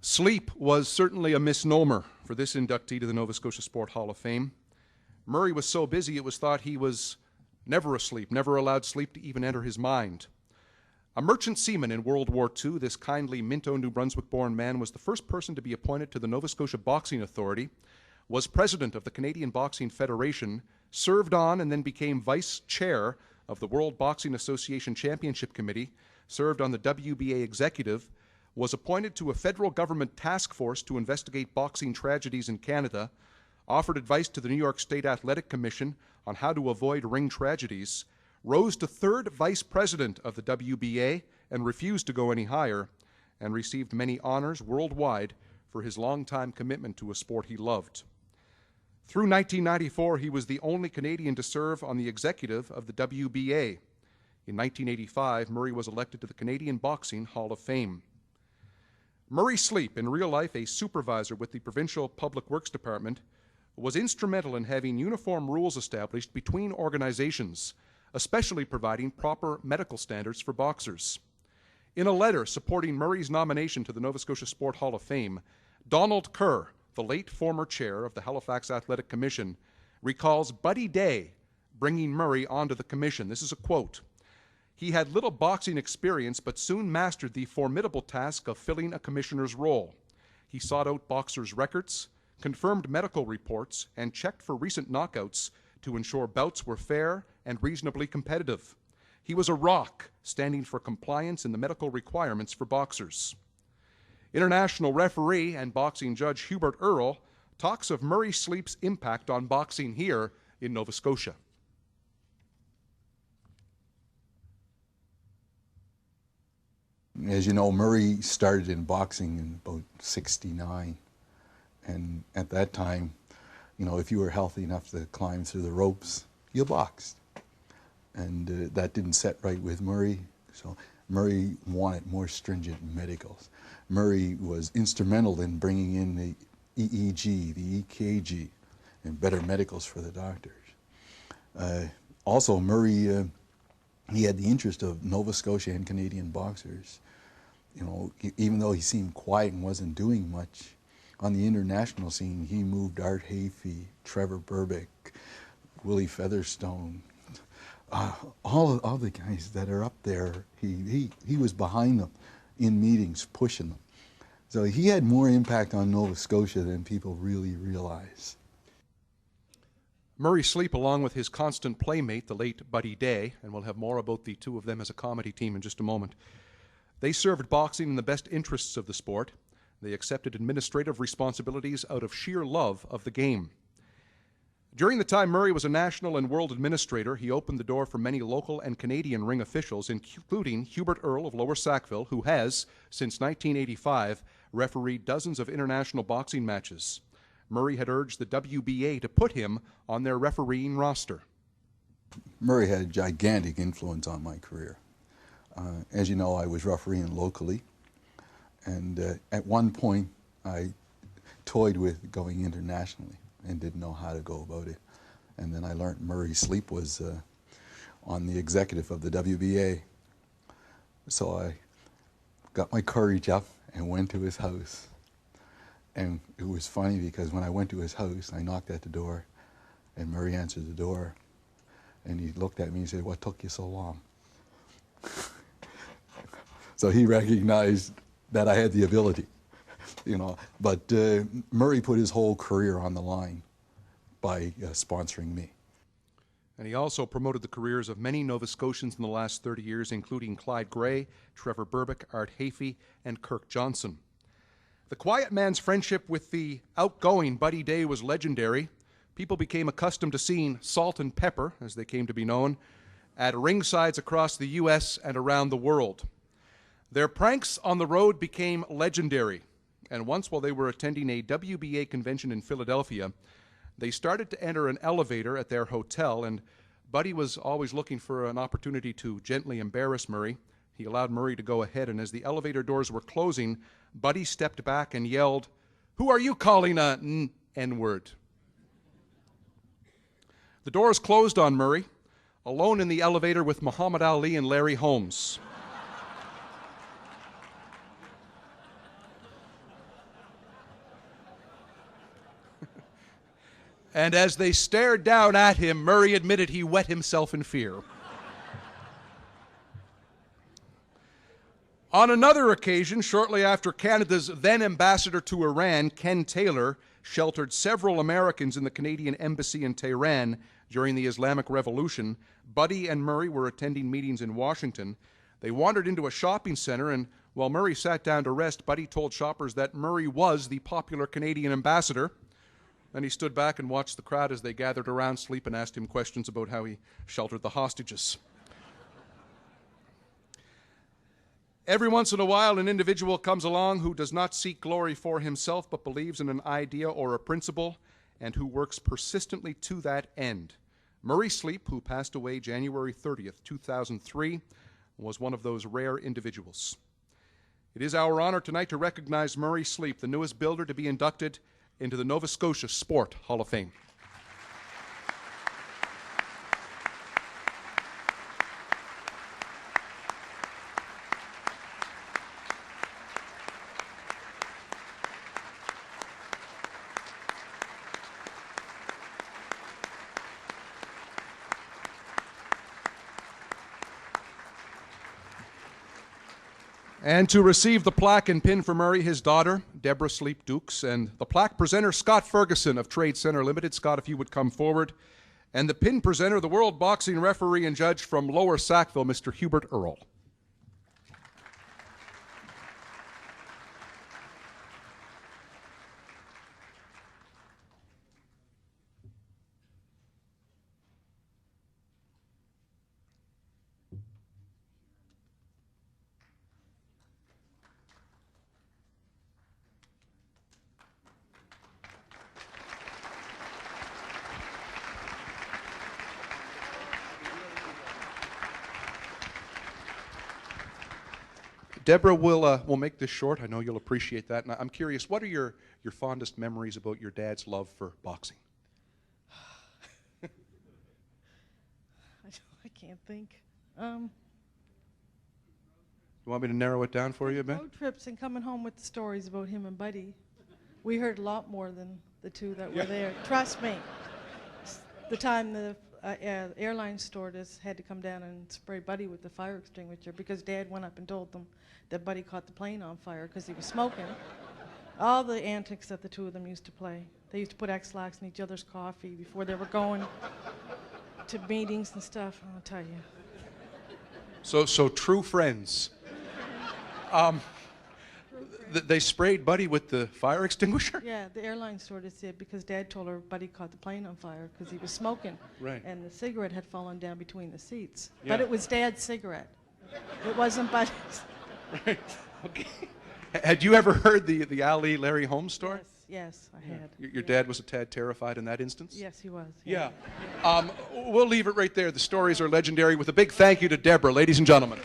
Sleep was certainly a misnomer for this inductee to the Nova Scotia Sport Hall of Fame. Murray was so busy it was thought he was never asleep, never allowed sleep to even enter his mind. A merchant seaman in World War II, this kindly Minto, New Brunswick-born man was the first person to be appointed to the Nova Scotia Boxing Authority, was president of the Canadian Boxing Federation, served on and then became vice chair of the World Boxing Association Championship Committee, served on the WBA executive, was appointed to a federal government task force to investigate boxing tragedies in Canada, offered advice to the New York State Athletic Commission on how to avoid ring tragedies, rose to third vice president of the WBA and refused to go any higher, and received many honors worldwide for his longtime commitment to a sport he loved. Through 1994, he was the only Canadian to serve on the executive of the WBA. In 1985, Murray was elected to the Canadian Boxing Hall of Fame. Murray Sleep, in real life a supervisor with the Provincial Public Works Department, was instrumental in having uniform rules established between organizations, especially providing proper medical standards for boxers. In a letter supporting Murray's nomination to the Nova Scotia Sport Hall of Fame, Donald Kerr, the late former chair of the Halifax Athletic Commission, recalls Buddy Day bringing Murray onto the commission. This is a quote. "He had little boxing experience, but soon mastered the formidable task of filling a commissioner's role. He sought out boxers' records, confirmed medical reports, and checked for recent knockouts to ensure bouts were fair and reasonably competitive. He was a rock, standing for compliance in the medical requirements for boxers." International referee and boxing judge Hubert Earl talks of Murray Sleep's impact on boxing here in Nova Scotia. As you know, Murray started in boxing in about '69, and at that time, you know, if you were healthy enough to climb through the ropes, you boxed. And that didn't set right with Murray, so Murray wanted more stringent medicals. Murray was instrumental in bringing in the EEG, the EKG, and better medicals for the doctors. Also, Murray, he had the interest of Nova Scotia and Canadian boxers. You know, even though he seemed quiet and wasn't doing much, on the international scene, he moved Art Hafey, Trevor Burbick, Willie Featherstone, all the guys that are up there. He was behind them in meetings, pushing them. So he had more impact on Nova Scotia than people really realize. Murray Sleep, along with his constant playmate, the late Buddy Day, and we'll have more about the two of them as a comedy team in just a moment, they served boxing in the best interests of the sport. They accepted administrative responsibilities out of sheer love of the game. During the time Murray was a national and world administrator, he opened the door for many local and Canadian ring officials, including Hubert Earl of Lower Sackville, who has, since 1985, refereed dozens of international boxing matches. Murray had urged the WBA to put him on their refereeing roster. Murray had a gigantic influence on my career. As you know, I was refereeing locally, and at one point I toyed with going internationally and didn't know how to go about it. And then I learned Murray Sleep was on the executive of the WBA. So I got my courage up and went to his house. And it was funny because when I went to his house, I knocked at the door, and Murray answered the door, and he looked at me and said, "What took you so long?" So he recognized that I had the ability, you know. But Murray put his whole career on the line by sponsoring me. And he also promoted the careers of many Nova Scotians in the last 30 years, including Clyde Gray, Trevor Burbick, Art Hafey, and Kirk Johnson. The quiet man's friendship with the outgoing Buddy Day was legendary. People became accustomed to seeing Salt and Pepper, as they came to be known, at ringsides across the U.S. and around the world. Their pranks on the road became legendary, and once while they were attending a WBA convention in Philadelphia, they started to enter an elevator at their hotel, and Buddy was always looking for an opportunity to gently embarrass Murray. He allowed Murray to go ahead, and as the elevator doors were closing, Buddy stepped back and yelled, "Who are you calling a N-word?" The doors closed on Murray, alone in the elevator with Muhammad Ali and Larry Holmes. And as they stared down at him, Murray admitted he wet himself in fear. On another occasion, shortly after Canada's then ambassador to Iran, Ken Taylor, sheltered several Americans in the Canadian embassy in Tehran during the Islamic Revolution, Buddy and Murray were attending meetings in Washington. They wandered into a shopping center, and while Murray sat down to rest, Buddy told shoppers that Murray was the popular Canadian ambassador. Then he stood back and watched the crowd as they gathered around Sleep and asked him questions about how he sheltered the hostages. Every once in a while, an individual comes along who does not seek glory for himself, but believes in an idea or a principle, and who works persistently to that end. Murray Sleep, who passed away January 30th, 2003, was one of those rare individuals. It is our honor tonight to recognize Murray Sleep, the newest builder to be inducted into the Nova Scotia Sport Hall of Fame. And to receive the plaque and pin for Murray, his daughter, Deborah Sleep Dukes, and the plaque presenter, Scott Ferguson of Trade Center Limited. Scott, if you would come forward. And the pin presenter, the world boxing referee and judge from Lower Sackville, Mr. Hubert Earl. Deborah, we'll make this short. I know you'll appreciate that. And I'm curious, what are your fondest memories about your dad's love for boxing? I can't think. You want me to narrow it down for you a bit? Road trips and coming home with the stories about him and Buddy. We heard a lot more than the two that were there. Trust me. The time the airline stewardess had to come down and spray Buddy with the fire extinguisher because Dad went up and told them that Buddy caught the plane on fire because he was smoking. All the antics that the two of them used to play. They used to put X-Lax in each other's coffee before they were going to meetings and stuff, I'll tell you. So true friends. They sprayed Buddy with the fire extinguisher? Yeah, the airline stewardess did because Dad told her Buddy caught the plane on fire because he was smoking. Right. And the cigarette had fallen down between the seats. Yeah. But it was Dad's cigarette. It wasn't Buddy's. Right. Okay. Had you ever heard the Ali Larry Holmes story? Yes, I had. Your dad was a tad terrified in that instance? Yes, he was. Yeah. We'll leave it right there. The stories are legendary. With a big thank you to Deborah, ladies and gentlemen.